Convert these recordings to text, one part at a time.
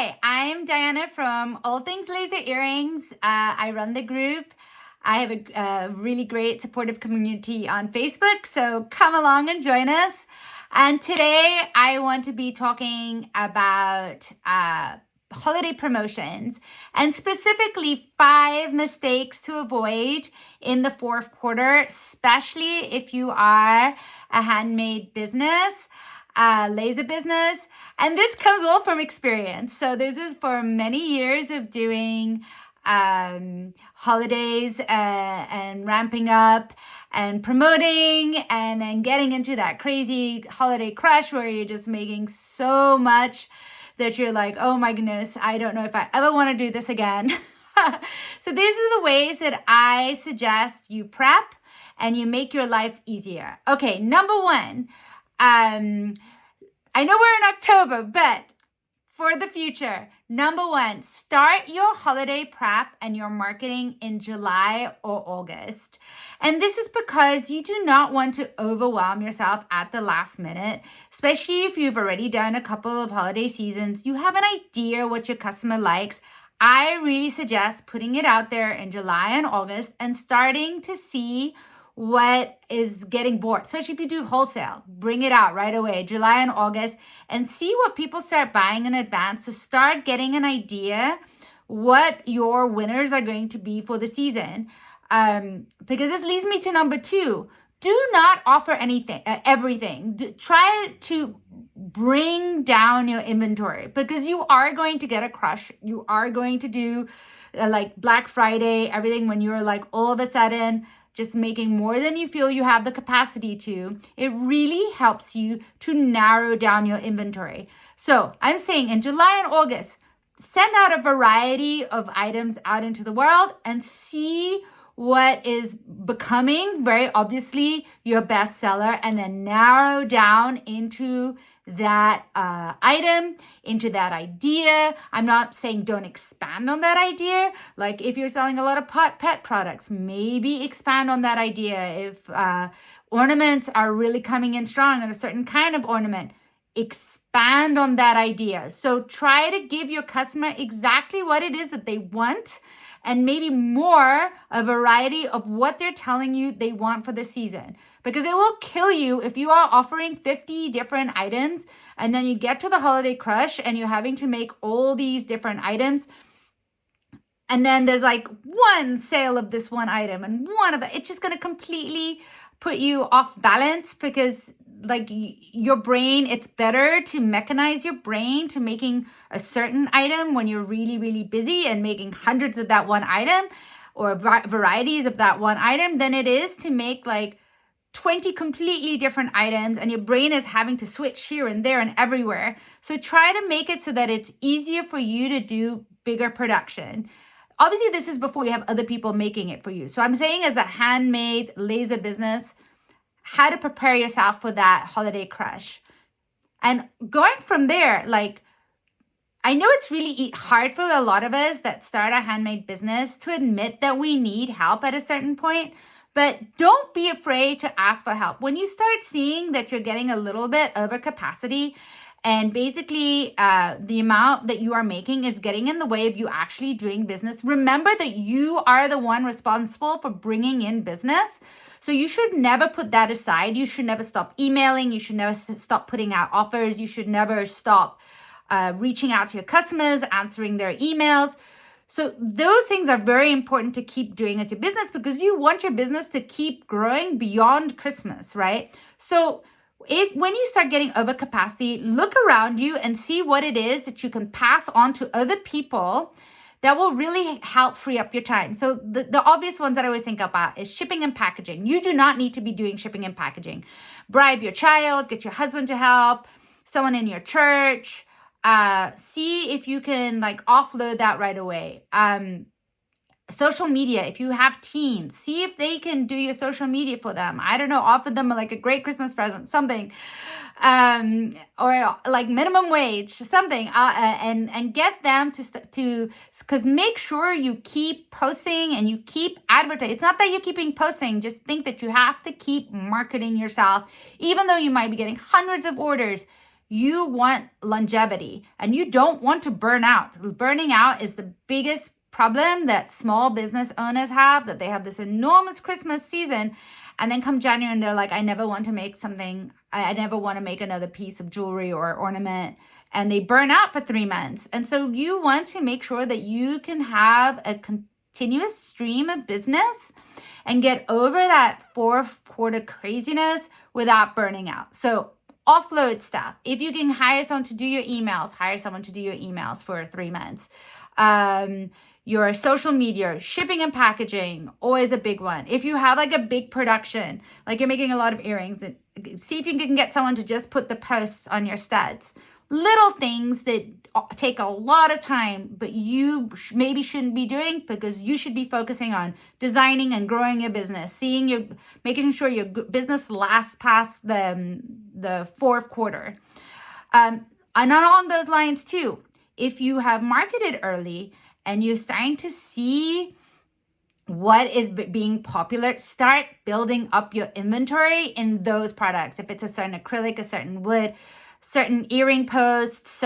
Hi, I'm Diana from All Things Laser Earrings. I run the group. I have a really great supportive community on Facebook, so come along and join us. And today I want to be talking about holiday promotions and specifically 5 mistakes to avoid in the fourth quarter, especially if you are a handmade business, laser business. And this comes all from experience. So this is for many years of doing holidays and ramping up and promoting and then getting into that crazy holiday crush where you're just making so much that you're like, oh my goodness, I don't know if I ever want to do this again. So these are the ways that I suggest you prep and you make your life easier. Okay, number one, I know we're in October, but for the future, number one, start your holiday prep and your marketing in July or August. And this is because you do not want to overwhelm yourself at the last minute, especially if you've already done a couple of holiday seasons. You have an idea what your customer likes. I really suggest putting it out there in July and August and starting to see what is getting bored, especially if you do wholesale. Bring it out right away, July and August, and see what people start buying in advance to start getting an idea what your winners are going to be for the season. Because this leads me to number 2. Do not offer anything, everything. Try to bring down your inventory because you are going to get a crush. You are going to do like Black Friday, everything when you're like all of a sudden just making more than you feel you have the capacity to. It really helps you to narrow down your inventory. So I'm saying in July and August, send out a variety of items out into the world and see what is becoming very obviously your best seller, and then narrow down into that item, into that idea. I'm not saying don't expand on that idea. Like if you're selling a lot of pet products, maybe expand on that idea. If ornaments are really coming in strong and a certain kind of ornament, expand on that idea. So try to give your customer exactly what it is that they want, and maybe more a variety of what they're telling you they want for the season. Because it will kill you if you are offering 50 different items and then you get to the holiday crush and you're having to make all these different items. And then there's like one sale of this one item and one of it. It's just going to completely put you off balance because like your brain, it's better to mechanize your brain to making a certain item when you're really, really busy and making hundreds of that one item or varieties of that one item than it is to make like 20 completely different items and your brain is having to switch here and there and everywhere. So try to make it so that it's easier for you to do bigger production. Obviously, this is before you have other people making it for you. So I'm saying as a handmade laser business, how to prepare yourself for that holiday crush. And going from there, like, I know it's really hard for a lot of us that start a handmade business to admit that we need help at a certain point, but don't be afraid to ask for help. When you start seeing that you're getting a little bit over capacity and basically the amount that you are making is getting in the way of you actually doing business, remember that you are the one responsible for bringing in business. So you should never put that aside. You should never stop emailing. You should never stop putting out offers. You should never stop reaching out to your customers, answering their emails. So those things are very important to keep doing as your business because you want your business to keep growing beyond Christmas, right? So when you start getting over capacity, look around you and see what it is that you can pass on to other people that will really help free up your time. So the obvious ones that I always think about is shipping and packaging. You do not need to be doing shipping and packaging. Bribe your child, get your husband to help, someone in your church. See if you can like offload that right away. Social media, if you have teens, see if they can do your social media for them. I don't know, offer them like a great Christmas present, something. Or like minimum wage, something, and get them to, because make sure you keep posting and you keep advertising. It's not that you're keeping posting, just think that you have to keep marketing yourself. Even though you might be getting hundreds of orders, You want longevity and you don't want to burn out. Burning out is the biggest problem that small business owners have, that they have this enormous Christmas season. And then come January and they're like, I never want to make something. I never want to make another piece of jewelry or ornament. And they burn out for 3 months. And so you want to make sure that you can have a continuous stream of business and get over that fourth quarter craziness without burning out. So offload stuff. If you can hire someone to do your emails, hire someone to do your emails for 3 months. Your social media, shipping and packaging, always a big one. If you have like a big production, like you're making a lot of earrings, see if you can get someone to just put the posts on your studs. Little things that take a lot of time, but you maybe shouldn't be doing, because you should be focusing on designing and growing your business, making sure your business lasts past the fourth quarter. And along those lines too, if you have marketed early and you're starting to see what is being popular, start building up your inventory in those products. If it's a certain acrylic, a certain wood, certain earring posts,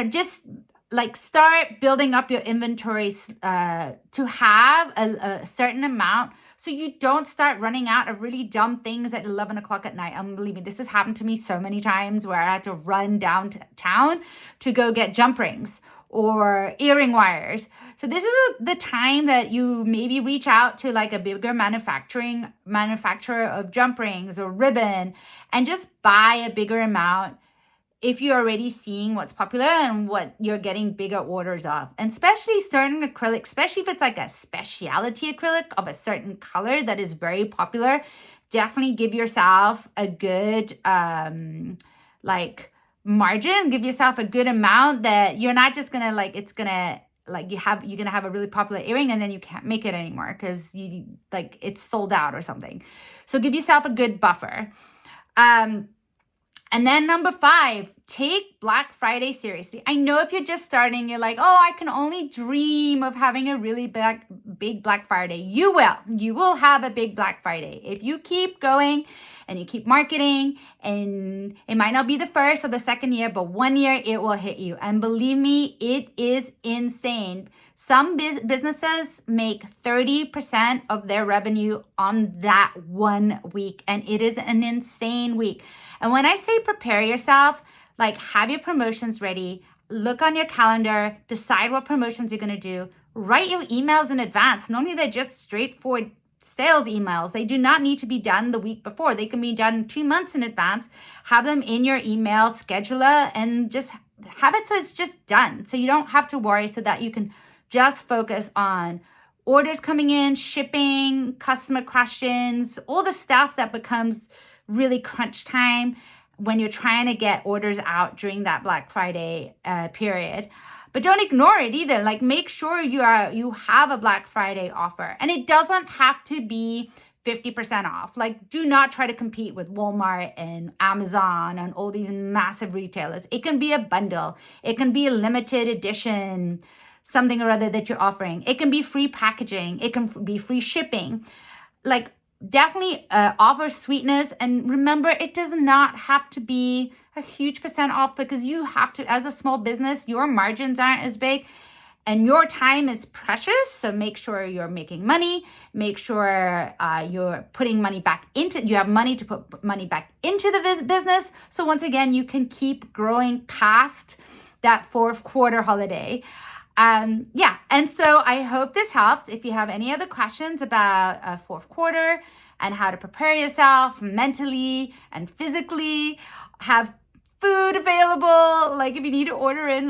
just like start building up your inventories to have a certain amount, so you don't start running out of really dumb things at 11 o'clock at night. Believe me, this has happened to me so many times where I had to run downtown to go get jump rings or earring wires. So this is the time that you maybe reach out to like a bigger manufacturer of jump rings or ribbon and just buy a bigger amount if you're already seeing what's popular and what you're getting bigger orders of. And especially certain acrylic, especially if it's like a specialty acrylic of a certain color that is very popular, definitely give yourself a good margin, give yourself a good amount that you're not just gonna you're gonna have a really popular earring and then you can't make it anymore because it's sold out or something. So give yourself a good buffer. And then number 5, take Black Friday seriously. I know if you're just starting, you're like, oh, I can only dream of having a really big Black Friday. You will have a big Black Friday. If you keep going and you keep marketing, and it might not be the first or the second year, but one year it will hit you. And believe me, it is insane. Some businesses make 30% of their revenue on that 1 week, and it is an insane week. And when I say prepare yourself, have your promotions ready, look on your calendar, decide what promotions you're going to do, write your emails in advance. Normally they're just straightforward sales emails. They do not need to be done the week before. They can be done 2 months in advance. Have them in your email scheduler and just have it so it's just done. So you don't have to worry, so that you can just focus on orders coming in, shipping, customer questions, all the stuff that becomes really crunch time when you're trying to get orders out during that Black Friday period. But don't ignore it either. Make sure you have a Black Friday offer. And it doesn't have to be 50% off. Do not try to compete with Walmart and Amazon and all these massive retailers. It can be a bundle. It can be a limited edition, something or other that you're offering. It can be free packaging. It can be free shipping. Definitely offer sweetness. And remember, it does not have to be a huge percent off, because you have to, as a small business, your margins aren't as big and your time is precious. So make sure you're making money. Make sure you're putting money back into, you have money to put money back into the business. So once again, you can keep growing past that fourth quarter holiday. And so I hope this helps. If you have any other questions about fourth quarter and how to prepare yourself mentally and physically, have food available. If you need to order in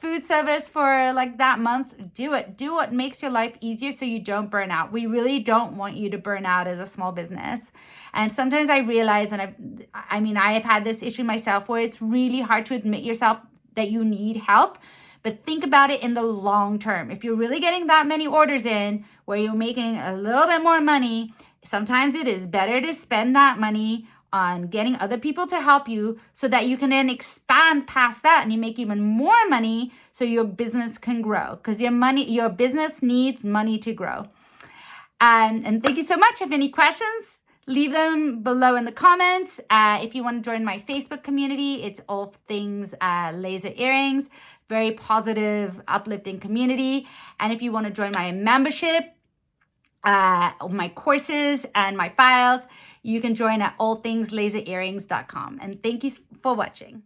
food service for that month, do it. Do what makes your life easier so you don't burn out. We really don't want you to burn out as a small business. And sometimes I realize, and I have had this issue myself, where it's really hard to admit yourself that you need help. But think about it in the long term. If you're really getting that many orders in where you're making a little bit more money, sometimes it is better to spend that money on getting other people to help you, so that you can then expand past that and you make even more money so your business can grow, because your business needs money to grow. And thank you so much. If you have any questions, Leave them below in the comments. If you want to join my Facebook community, it's all things laser earrings. Very positive, uplifting community. And if you want to join my membership, my courses and my files, you can join at allthingslaserearrings.com. And thank you for watching.